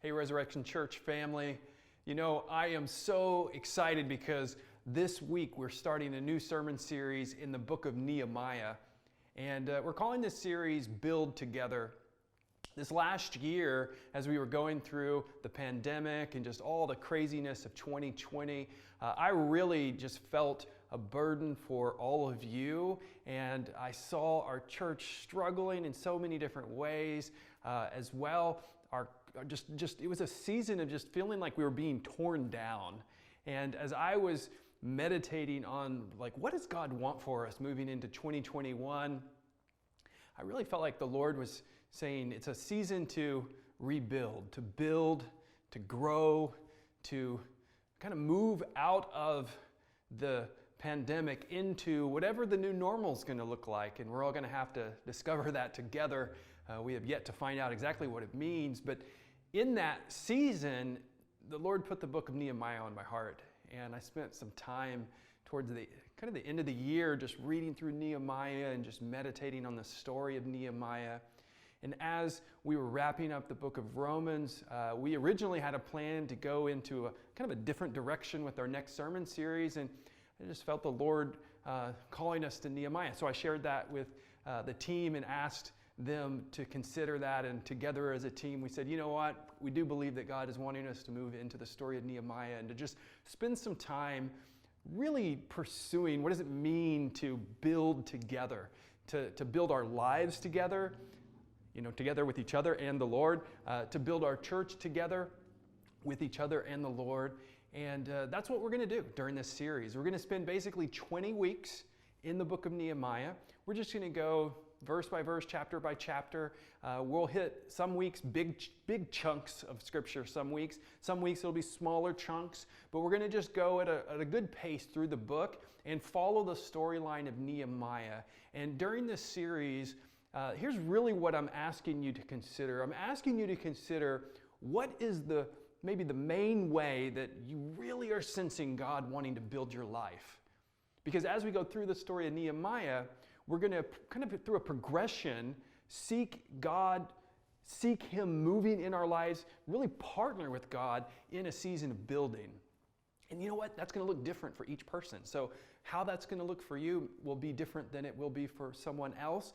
Hey, Resurrection Church family. You know, I am so excited because this week we're starting a new sermon series in the book of Nehemiah. And we're calling this series Build Together. This last year, as we were going through the pandemic and just all the craziness of 2020, I really just felt a burden for all of you. And I saw our church struggling in so many different ways as well. It was a season of just feeling like we were being torn down. And as I was meditating on, like, what does God want for us moving into 2021? I really felt like the Lord was saying it's a season to rebuild, to build, to grow, to kind of move out of the pandemic into whatever the new normal is going to look like. And we're all going to have to discover that together. We have yet to find out exactly what it means. But in that season, the Lord put the book of Nehemiah on my heart. And I spent some time towards the end of the year just reading through Nehemiah and just meditating on the story of Nehemiah. And as we were wrapping up the book of Romans, we originally had a plan to go into a kind of a different direction with our next sermon series. And I just felt the Lord calling us to Nehemiah. So I shared that with the team and asked them to consider that. And together as a team, we said, you know what? We do believe that God is wanting us to move into the story of Nehemiah and to just spend some time really pursuing what does it mean to build together, to build our lives together, you know, together with each other and the Lord, to build our church together with each other and the Lord. And that's what we're going to do during this series. We're going to spend basically 20 weeks in the book of Nehemiah. We're just going to go verse by verse, chapter by chapter. We'll hit some weeks big chunks of scripture, some weeks it'll be smaller chunks, but we're going to just go at a good pace through the book and follow the storyline of Nehemiah. And during this series, here's really what I'm asking you to consider. I'm asking you to consider what is maybe the main way that you really are sensing God wanting to build your life. Because as we go through the story of Nehemiah, we're going to kind of through a progression seek God, seek Him moving in our lives, really partner with God in a season of building. And you know what? That's going to look different for each person. So how that's going to look for you will be different than it will be for someone else.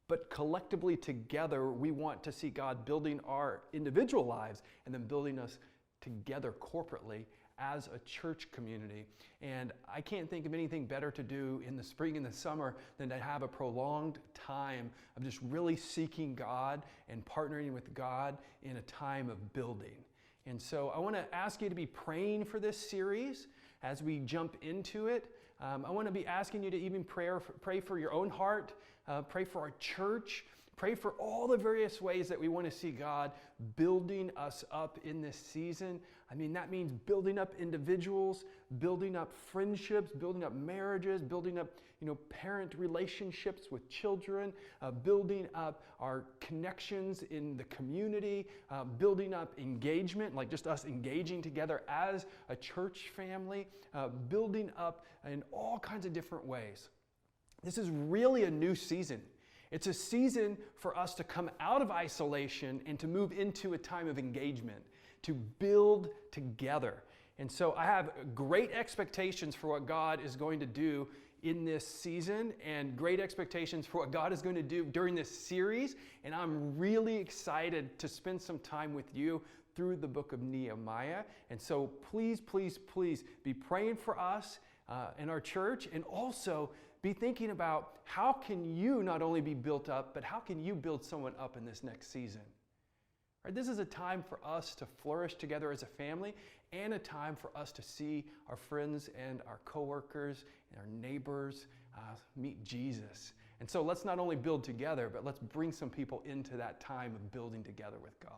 But collectively together, we want to see God building our individual lives and then building us together corporately as a church community. And I can't think of anything better to do in the spring and the summer than to have a prolonged time of just really seeking God and partnering with God in a time of building. And so I want to ask you to be praying for this series as we jump into it. I want to be asking you to even pray for your own heart, pray for our church, pray for all the various ways that we want to see God building us up in this season. I mean, that means building up individuals, building up friendships, building up marriages, building up, parent relationships with children, building up our connections in the community, building up engagement, like just us engaging together as a church family, building up in all kinds of different ways. This is really a new season. It's a season for us to come out of isolation and to move into a time of engagement, to build together. And so I have great expectations for what God is going to do in this season and great expectations for what God is going to do during this series. And I'm really excited to spend some time with you through the book of Nehemiah. And so please, please, please be praying for us in our church, and also be thinking about how can you not only be built up, but how can you build someone up in this next season? Right? This is a time for us to flourish together as a family, and a time for us to see our friends and our coworkers and our neighbors meet Jesus. And so let's not only build together, but let's bring some people into that time of building together with God.